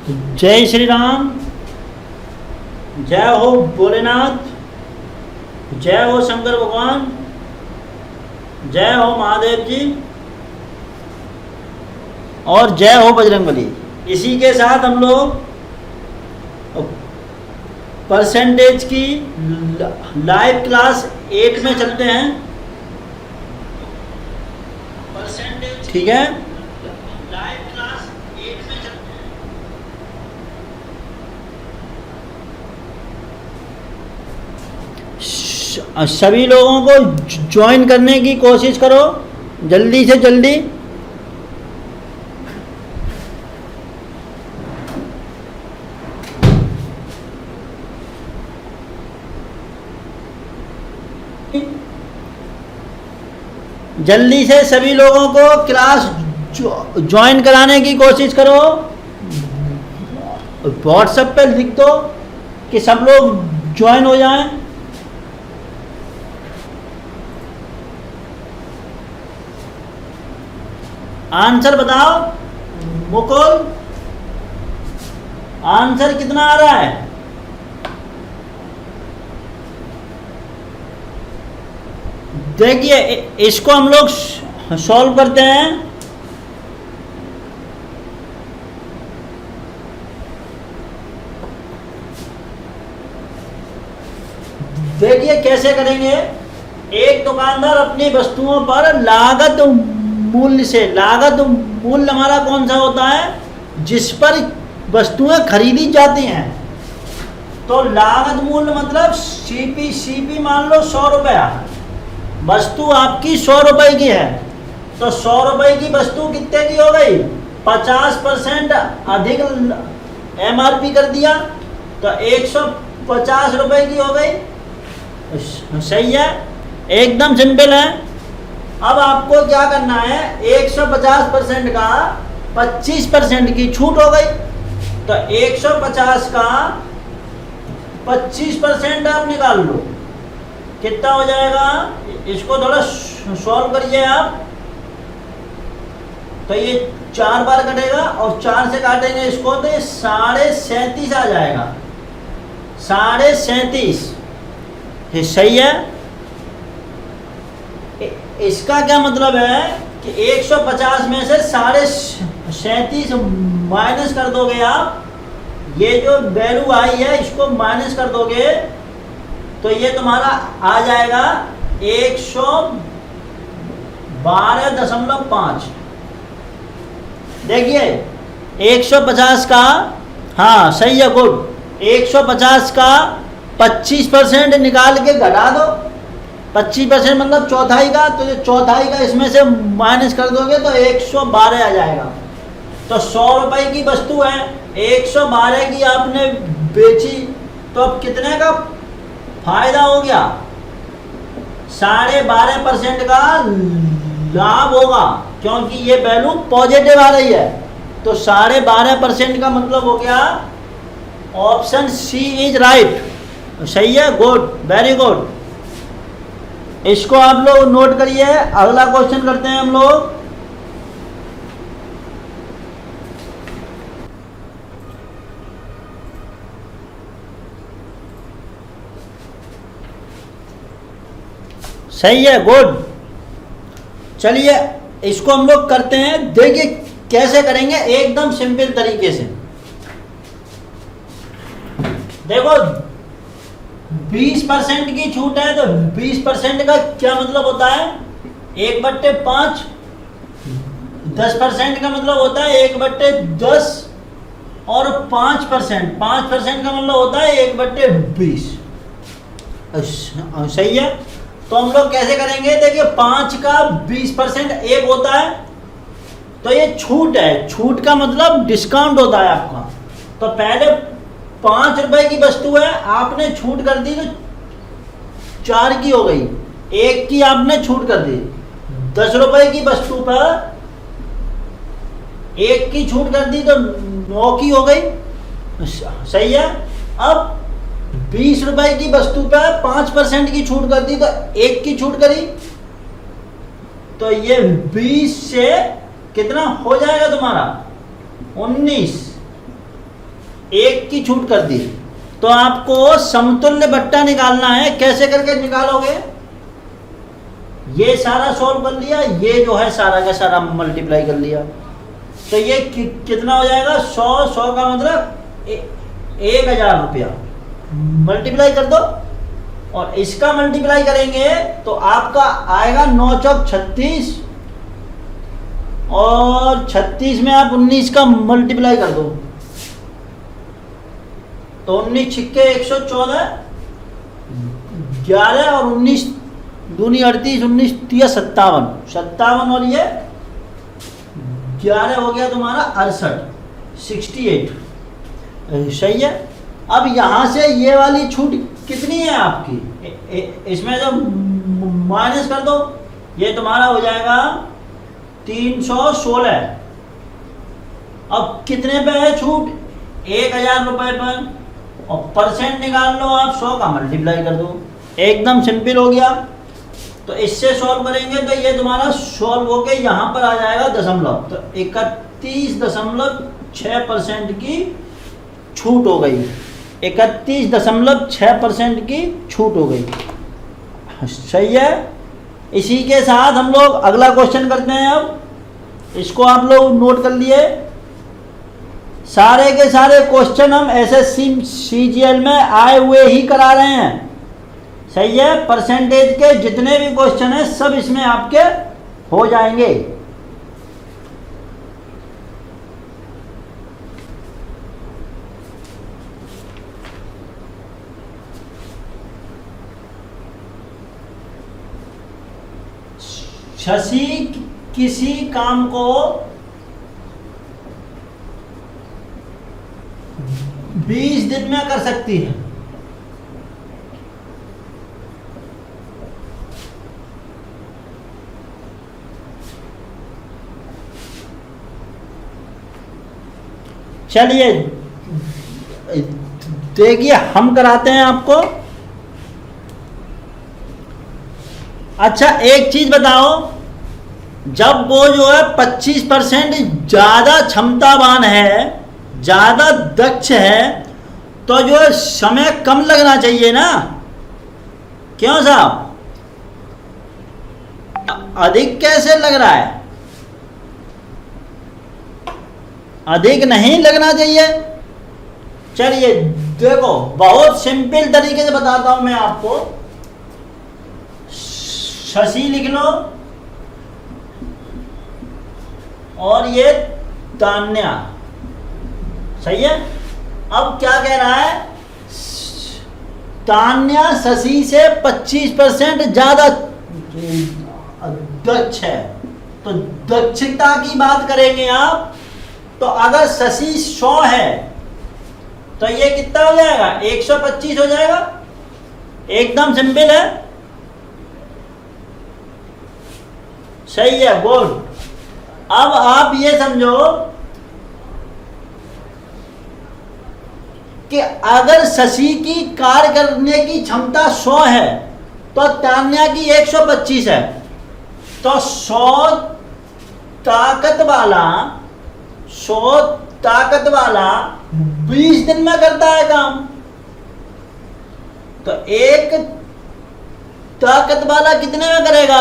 जय श्री राम। जय हो भोलेनाथ। जय हो शंकर भगवान। जय हो महादेव जी और जय हो बजरंगबली। इसी के साथ हम लोग परसेंटेज की लाइव क्लास 8 में चलते हैं। ठीक है, लाइव क्लास 8 में चलते हैं। सभी लोगों को ज्वाइन करने की कोशिश करो जल्दी से जल्दी। जल्दी से सभी लोगों को क्लास ज्वाइन कराने की कोशिश करो। व्हाट्सएप पे लिख दो कि सब लोग ज्वाइन हो जाएं। आंसर बताओ मुकुल, आंसर कितना आ रहा है? देखिए इसको हम लोग सॉल्व करते हैं। देखिए कैसे करेंगे। एक दुकानदार अपनी वस्तुओं पर लागत मूल्य से, लागत मूल्य हमारा कौन सा होता है जिस पर वस्तुएं खरीदी जाती हैं। तो लागत मूल्य मतलब सीपी मान लो 100 रुपया, वस्तु आपकी 100 रुपए की है। तो 100 रुपए की वस्तु कितने की हो गई? 50% अधिक एमआरपी कर दिया तो 150 रुपए की हो गई। सही है, एकदम सिंपल है। अब आपको क्या करना है, 150% का 25% की छूट हो गई। तो 150 का 25% आप निकाल लो, कितना हो जाएगा? इसको थोड़ा सॉल्व करिए आप। तो ये 4 बार कटेगा और 4 से काटेंगे इसको तो ये 37.5 आ जाएगा। 37.5 ये सही है। इसका क्या मतलब है कि 150 में से 37.5 माइनस कर दोगे आप। ये जो वैल्यू आई है इसको माइनस कर दोगे तो ये तुम्हारा आ जाएगा 112.5। देखिए 150 का, हाँ सही है, गुड। 150 का 25% निकाल के घटा दो। 25% मतलब चौथाई का, तो ये चौथाई का इसमें से माइनस कर दोगे तो 112 आ जाएगा। तो 100 रुपए की वस्तु है, 112 की आपने बेची तो अब कितने का फायदा हो गया? 12.5% का लाभ होगा क्योंकि ये वैल्यू पॉजिटिव आ रही है। तो 12.5% का मतलब हो गया ऑप्शन सी इज राइट। सही है, गुड, वेरी गुड। इसको आप लोग नोट करिए। अगला क्वेश्चन करते हैं हम लोग। सही है, गुड। चलिए इसको हम लोग करते हैं। देखिए कैसे करेंगे, एकदम सिंपल तरीके से। देखो 20% की छूट है तो 20% का क्या मतलब होता है? 1/5। 10% का मतलब होता है 1/10 और 5% का मतलब होता है 1/20। सही है। तो हम लोग कैसे करेंगे? देखिए 5 का 20% 1 होता है तो ये छूट है। छूट का मतलब डिस्काउंट होता है आपका। तो पहले 5 रुपए की वस्तु है, आपने छूट कर दी तो 4 की हो गई, 1 की आपने छूट कर दी। 10 रुपए की वस्तु पर 1 की छूट कर दी तो 9 की हो गई। सही है। अब 20 रुपए की वस्तु पर 5% की छूट कर दी तो 1 की छूट करी तो ये 20 से कितना हो जाएगा तुम्हारा? 19। 1 की छूट कर दी। तो आपको समतुल्य बट्टा निकालना है। कैसे करके निकालोगे? ये सारा सॉल्व कर लिया, ये जो है सारा का सारा मल्टीप्लाई कर लिया, तो ये कितना हो जाएगा? 100 का मतलब 1000 रुपया। मल्टीप्लाई कर दो और इसका मल्टीप्लाई करेंगे तो आपका आएगा 9 चौक 36 और 36 में आप 19 का मल्टीप्लाई कर दो तो 19 छिक्के 114, 11 और 19 दूनी 38, 19 तिया 57, 57 और ये 11 हो गया तुम्हारा 68। सही है। अब यहाँ से ये वाली छूट कितनी है आपकी? इसमें जब माइनस कर दो ये तुम्हारा हो जाएगा 316। अब कितने पे है छूट? 1000 रुपए पर। और परसेंट निकाल लो आप, 100 का मल्टीप्लाई कर दो, एकदम सिंपल हो गया। तो इससे सॉल्व करेंगे तो ये तुम्हारा सॉल्व होके यहाँ पर आ जाएगा दशमलव, तो 31.6% की छूट हो गई। 31.6% की छूट हो गई। सही है। इसी के साथ हम लोग अगला क्वेश्चन करते हैं। अब इसको आप लोग नोट कर लिए। सारे के सारे क्वेश्चन हम एसएससी सीजीएल में आए हुए ही करा रहे हैं। सही है। परसेंटेज के जितने भी क्वेश्चन हैं सब इसमें आपके हो जाएंगे। शशि किसी काम को 20 दिन में कर सकती है। चलिए देखिए हम कराते हैं आपको। अच्छा एक चीज बताओ, जब वो जो है 25% ज्यादा क्षमतावान है, ज्यादा दक्ष है, तो जो है समय कम लगना चाहिए ना? क्यों साहब? अधिक कैसे लग रहा है? अधिक नहीं लगना चाहिए। चलिए देखो बहुत सिंपल तरीके से बताता हूं मैं आपको। शशि लिख लो और ये तान्या। सही है। अब क्या कह रहा है? तान्या शशि से 25% ज्यादा दक्ष है। तो दक्षता की बात करेंगे आप, तो अगर शशि 100 है तो ये कितना हो जाएगा? 125 हो जाएगा। एकदम सिंपल है। सही है, गुड। अब आप ये समझो कि अगर शशि की कार्य करने की क्षमता 100 है तो तान्या की 125 है, तो 100 ताकत वाला 20 दिन में करता है काम। तो एक ताकत वाला कितने में करेगा?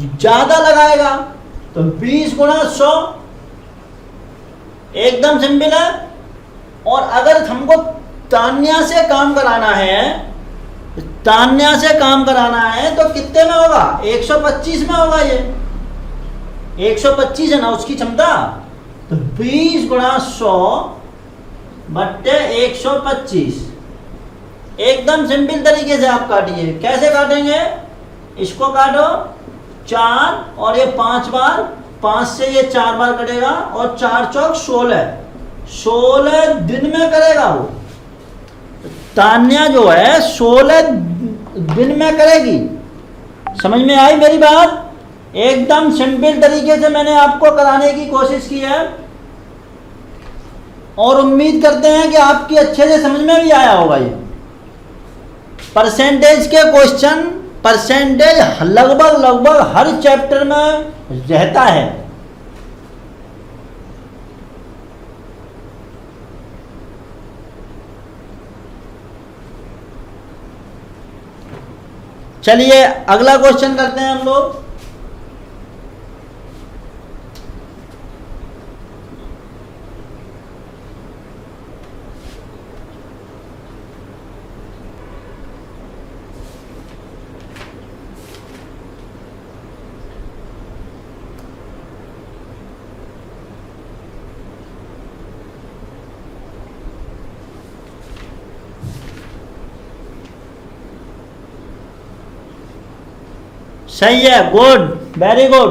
ज्यादा लगाएगा। तो 20 गुणा 100, एकदम सिंपल है। और अगर हमको तान्या से काम कराना है तो कितने में होगा? 125 में होगा। ये 125 है ना उसकी क्षमता, तो 20 गुणा 100 बट्टे 125। एकदम सिंपल तरीके से आप काटिए। कैसे काटेंगे? इसको काटो 4 और ये 5 बार, 5 से ये 4 बार कटेगा और 4 चौक 16 दिन में करेगा वो। तान्या जो है 16 दिन में करेगी। समझ में आई मेरी बात? एकदम सिंपल तरीके से मैंने आपको कराने की कोशिश की है और उम्मीद करते हैं कि आपकी अच्छे से समझ में भी आया होगा। ये परसेंटेज के क्वेश्चन, परसेंटेज लगभग हर चैप्टर में रहता है। चलिए अगला क्वेश्चन करते हैं हम लोग। सही है, गुड, वेरी गुड।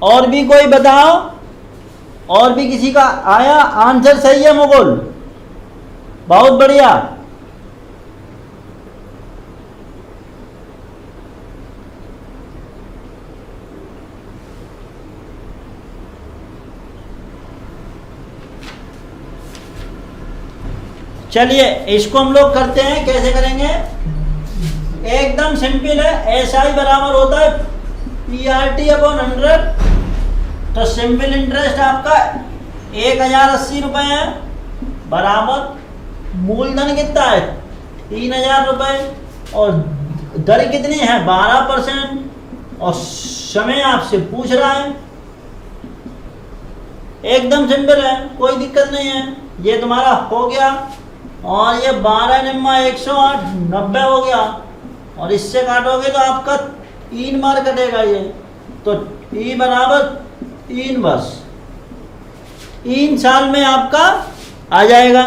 और भी कोई बताओ, और भी किसी का आया आंसर? सही है मुकुल, बहुत बढ़िया। चलिए इसको हम लोग करते हैं, कैसे करेंगे? एकदम सिंपल है। एस आई बराबर होता है PRT अपॉन 100। तो सिंपल इंटरेस्ट आपका 1080 रुपये है, बराबर मूलधन कितना है 3000 रुपये, और दर कितनी है 12%, और समय आपसे पूछ रहा है। एकदम सिंपल है, कोई दिक्कत नहीं है। ये तुम्हारा हो गया, और ये 12 निम्मा 108 90 हो गया, और इससे काटोगे तो आपका 3 बार कटेगा ये, तो T बराबर 3 बस 3 साल में आपका आ जाएगा।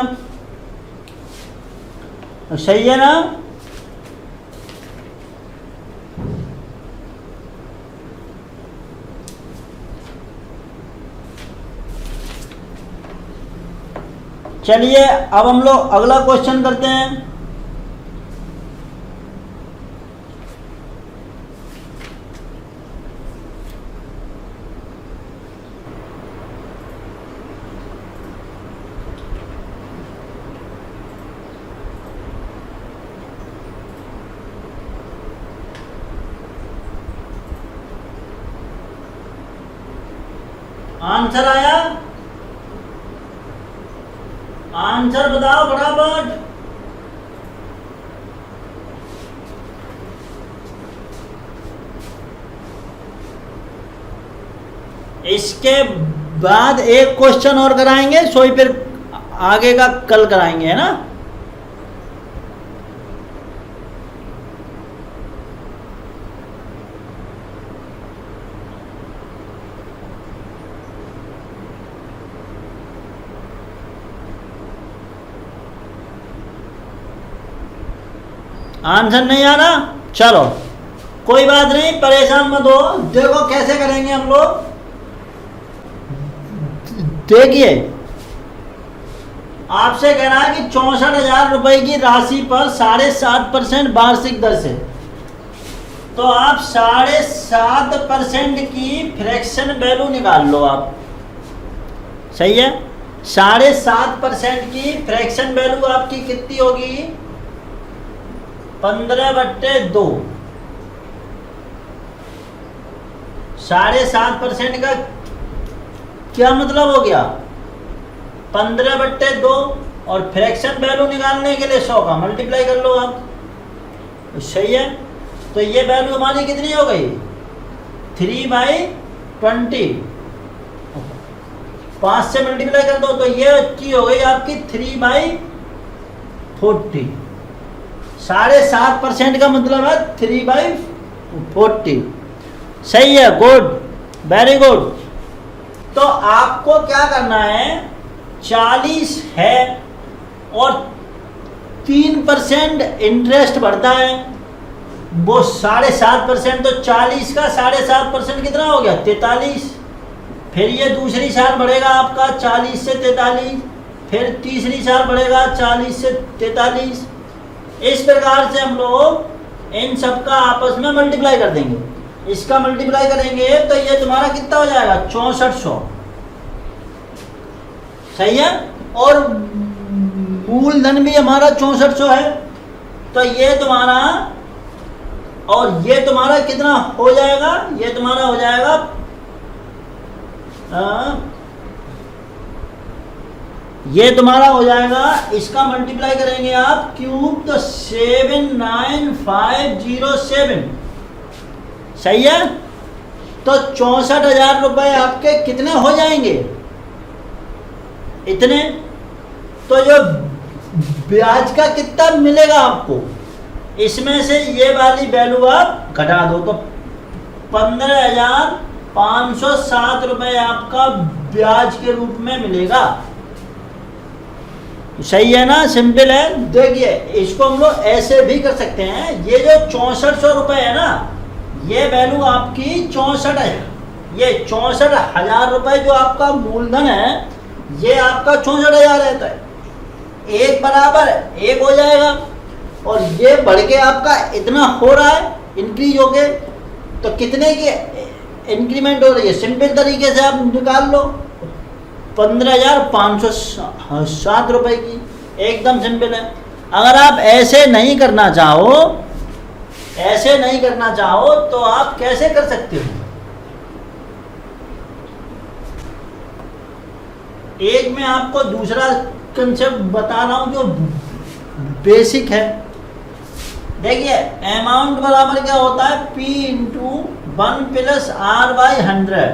तो सही है ना? चलिए अब हम लोग अगला क्वेश्चन करते हैं। आंसर आया? आंसर बताओ फटाफट। इसके बाद एक क्वेश्चन और कराएंगे, सोई फिर आगे का कल कराएंगे, है ना? आंसर नहीं आ रहा? चलो कोई बात नहीं, परेशान मत हो। देखो कैसे करेंगे हम लोग। देखिए आपसे कह रहा है कि 64,000 रुपए की राशि पर 7.5% वार्षिक दर से, तो आप 7.5% की फ्रैक्शन वैल्यू निकाल लो आप। सही है, 7.5% की फ्रैक्शन वैल्यू आपकी कितनी होगी? 15/2। 7.5% का क्या मतलब हो गया? 15/2, और फ्रैक्शन वैल्यू निकालने के लिए 100 का मल्टीप्लाई कर लो आप। सही है, तो ये वैल्यू हमारी कितनी हो गई? 3/20। 5 से मल्टीप्लाई कर दो तो ये की हो गई आपकी 3/40। 7.5% का मतलब है 3/40। सही है, गुड, वेरी गुड। तो आपको क्या करना है? 40 है और 3% इंटरेस्ट बढ़ता है, वो 7.5%, तो 40 का 7.5% कितना हो गया? 43। फिर ये दूसरी साल बढ़ेगा आपका 40 से 43, फिर तीसरी साल बढ़ेगा 40 से 43। इस प्रकार से हम लोग इन सब का आपस में मल्टीप्लाई कर देंगे। इसका मल्टीप्लाई करेंगे तो ये तुम्हारा कितना हो जाएगा? 6400। सही है, और मूलधन भी हमारा 6400 है, तो ये तुम्हारा, और ये तुम्हारा कितना हो जाएगा? ये तुम्हारा हो जाएगा ये तुम्हारा हो जाएगा, इसका मल्टीप्लाई करेंगे आप क्यूब, तो 79507। सही है। तो 64,000 रुपये आपके कितने हो जाएंगे, इतने। तो जो ब्याज का कितना मिलेगा आपको, इसमें से ये वाली वैल्यू आप घटा दो, तो 15,507 रुपये आपका ब्याज के रूप में मिलेगा। सही है ना, सिंपल है। देखिए इसको हम लोग ऐसे भी कर सकते हैं, ये जो 6400 रुपये है ना, ये वैल्यू आपकी 64 है, ये 64,000 रुपये जो आपका मूलधन है, ये आपका 64,000 रहता है, एक बराबर एक हो जाएगा। और ये बढ़ के आपका इतना हो रहा है इंक्रीज हो के, तो कितने की इंक्रीमेंट हो रही है, सिंपल तरीके से आप निकाल लो, 15,507 रुपये की, एकदम सिंपल है। अगर आप ऐसे नहीं करना चाहो, ऐसे नहीं करना चाहो तो आप कैसे कर सकते हो, एक मैं आपको दूसरा कंसेप्ट बता रहा हूं जो बेसिक है। देखिए अमाउंट बराबर क्या होता है, P इंटू 1 प्लस R/100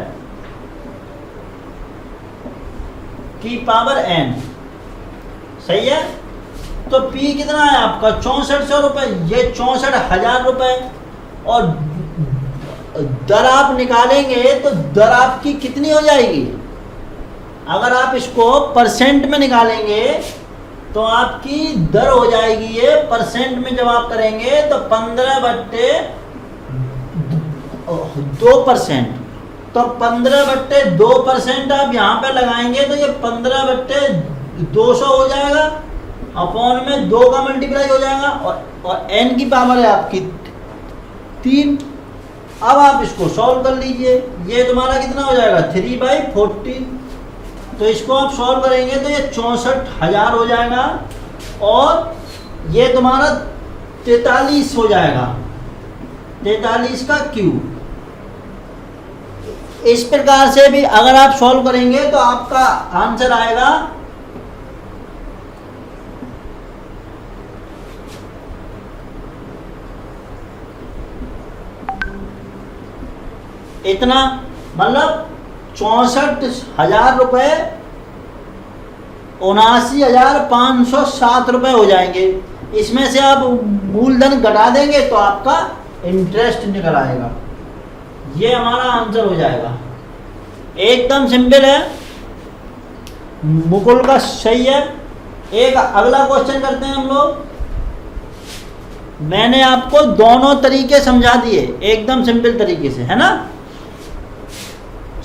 की पावर n। सही है। तो P कितना है आपका 6400 रुपये, ये 64,000 रुपये। और दर आप निकालेंगे तो दर आपकी कितनी हो जाएगी, अगर आप इसको परसेंट में निकालेंगे तो आपकी दर हो जाएगी, ये परसेंट में जब आप करेंगे तो 15/2%। तो 15/2% आप यहाँ पे लगाएंगे तो ये 15/200 हो जाएगा, अपॉन में 2 का मल्टीप्लाई हो जाएगा, और n की पावर है आपकी 3। अब आप इसको सॉल्व कर लीजिए, ये तुम्हारा कितना हो जाएगा 3/14। तो इसको आप सॉल्व करेंगे तो ये 64,000 हो जाएगा, और ये तुम्हारा 43 हो जाएगा, 43 का क्यूब। इस प्रकार से भी अगर आप सॉल्व करेंगे तो आपका आंसर आएगा इतना, मतलब 64,000 रुपये 79,507 रुपये हो जाएंगे। इसमें से आप मूलधन घटा देंगे तो आपका इंटरेस्ट निकल आएगा, ये हमारा आंसर हो जाएगा। एकदम सिंपल है, मुकुल का सही है। एक अगला क्वेश्चन करते हैं हम लोग। मैंने आपको दोनों तरीके समझा दिए एकदम सिंपल तरीके से, है ना।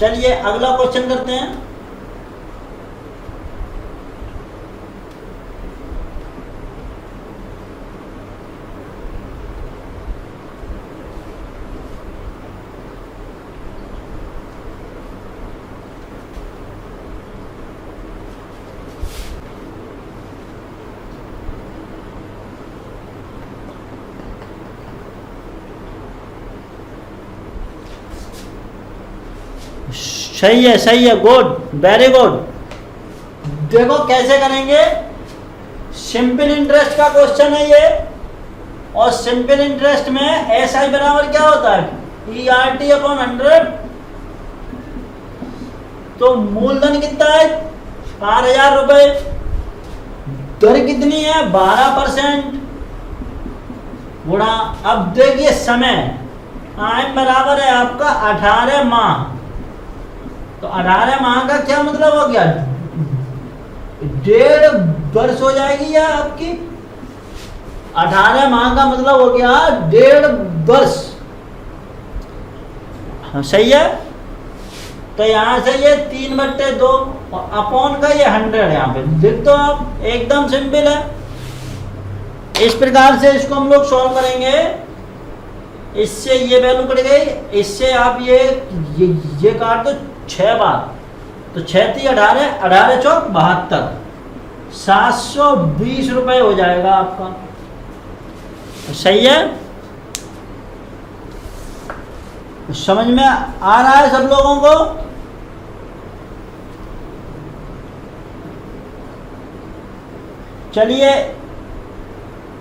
चलिए अगला क्वेश्चन करते हैं। सही है, गुड, वेरी गुड। देखो कैसे करेंगे, सिंपल इंटरेस्ट का क्वेश्चन है ये, और सिंपल इंटरेस्ट में SI बराबर क्या होता है, ERT/100। तो मूलधन कितना है 4,000 रुपये, दर कितनी है 12%, गुणा, अब देखिए समय टाइम बराबर है आपका 18 माह। तो 18 माह का क्या मतलब हो गया, 1.5 वर्ष हो जाएगी या आपकी, 18 माह का मतलब हो गया 1.5 वर्ष। सही है। तो यहाँ से ये 3/2 और अपॉन का ये 100 यहाँ पे लिख दो आप, एकदम सिंपल है। इस प्रकार से इसको हम लोग सॉल्व करेंगे। इससे ये वैल्यू कट गई, इससे आप ये काट दो 6 बार, तो 6 × 18, 18 × 4 72, 720 रुपये हो जाएगा आपका। सही है, समझ में आ रहा है सब लोगों को। चलिए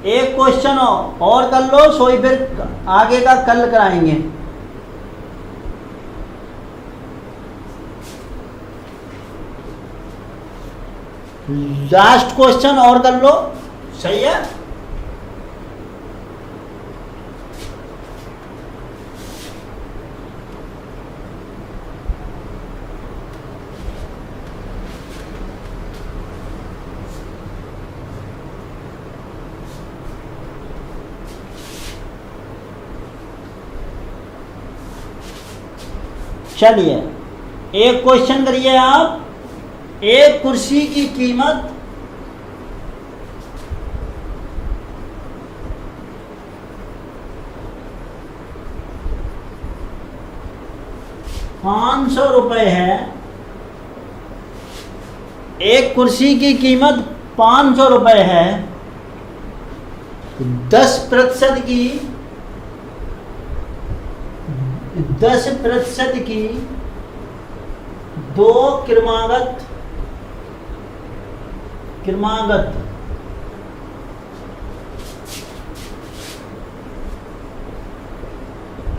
एक क्वेश्चन और कर लो, सोई फिर आगे का कल कराएंगे। लास्ट क्वेश्चन और कर लो, सही है। चलिए एक क्वेश्चन करिए आप। एक कुर्सी की कीमत 500 रुपये है। एक कुर्सी की कीमत 500 रुपये है। 10% की 10% की दो क्रमागत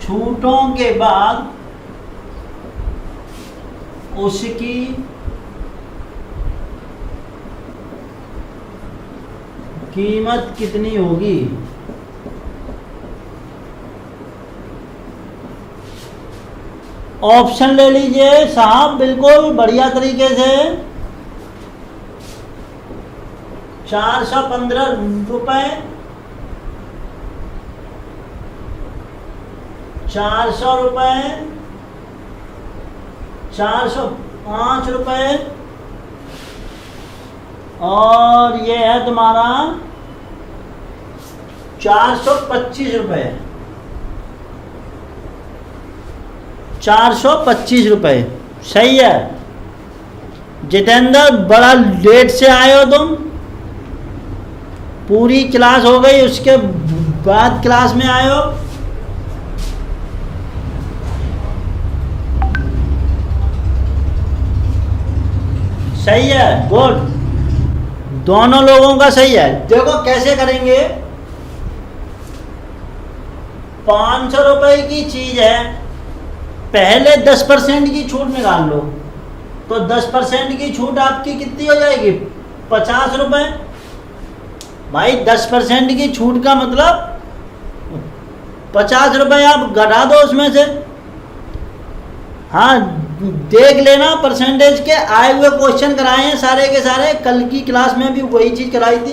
छूटों के बाद उसकी कीमत कितनी होगी? ऑप्शन ले लीजिए साहब, बिल्कुल बढ़िया तरीके से। 415 रुपये, 400 रुपये, 405 रुपये, और ये है तुम्हारा 425 रुपये। 425 रुपये सही है। जितेंद्र बड़ा लेट से आए हो तुम, पूरी क्लास हो गई उसके बाद क्लास में आए हो। सही है, गुड, दोनों लोगों का सही है। देखो कैसे करेंगे। 500 रुपए की चीज है, पहले 10% की छूट निकाल लो, तो 10% की छूट आपकी कितनी हो जाएगी? 50 रुपये। भाई 10% की छूट का मतलब 50 रुपये आप घटा दो उसमें से। हाँ देख लेना, परसेंटेज के आए हुए क्वेश्चन कराए हैं सारे के सारे, कल की क्लास में भी वही चीज़ कराई थी।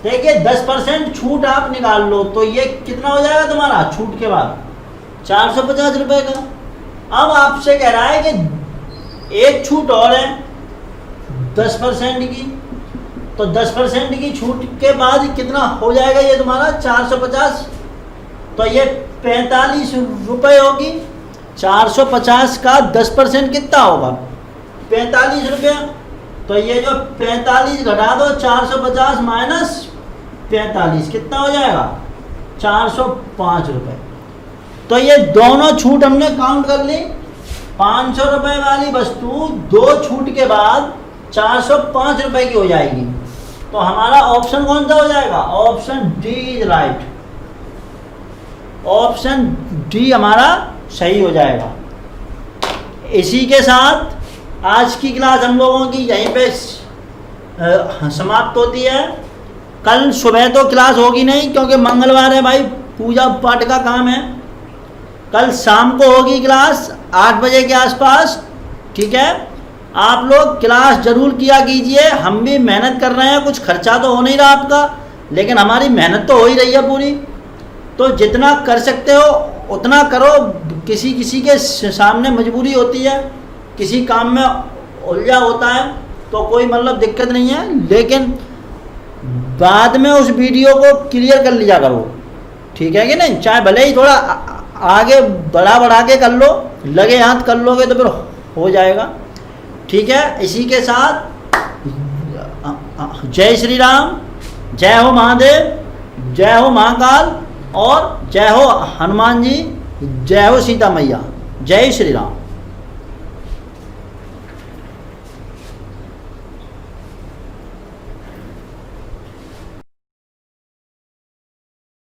देखिए 10% छूट आप निकाल लो तो ये कितना हो जाएगा तुम्हारा छूट के बाद? 450 रुपये का। अब आपसे कह रहा है कि एक छूट और है 10% की, तो 10% की छूट के बाद कितना हो जाएगा ये तुम्हारा? 450, तो ये 45 रुपये होगी। 450 का 10% कितना होगा? 45 रुपये। तो ये जो 45 घटा दो, 450 माइनस 45 कितना हो जाएगा? 405 रुपये। तो ये दोनों छूट हमने काउंट कर ली। 500 रुपये वाली वस्तु दो छूट के बाद 405 रुपये की हो जाएगी। तो हमारा ऑप्शन कौन सा हो जाएगा? Option D is right. Option D हमारा सही हो जाएगा। इसी के साथ आज की क्लास हम लोगों की यहीं पे समाप्त होती है। कल सुबह तो क्लास होगी नहीं क्योंकि मंगलवार है भाई, पूजा पाठ का काम है। कल शाम को होगी क्लास 8 बजे के आसपास, ठीक है। आप लोग क्लास जरूर किया कीजिए, हम भी मेहनत कर रहे हैं, कुछ खर्चा तो हो नहीं रहा आपका, लेकिन हमारी मेहनत तो हो ही रही है पूरी। तो जितना कर सकते हो उतना करो। किसी किसी के सामने मजबूरी होती है, किसी काम में उलझा होता है, तो कोई मतलब दिक्कत नहीं है, लेकिन बाद में उस वीडियो को क्लियर कर लिया करो, ठीक है कि नहीं। चाहे भले ही थोड़ा आगे बढ़ा के कर लो, लगे हाथ कर लोगे तो फिर हो जाएगा, ठीक है। इसी के साथ जय श्री राम, जय हो महादेव, जय हो महाकाल, और जय हो हनुमान जी, जय हो सीता मैया। जय श्री राम।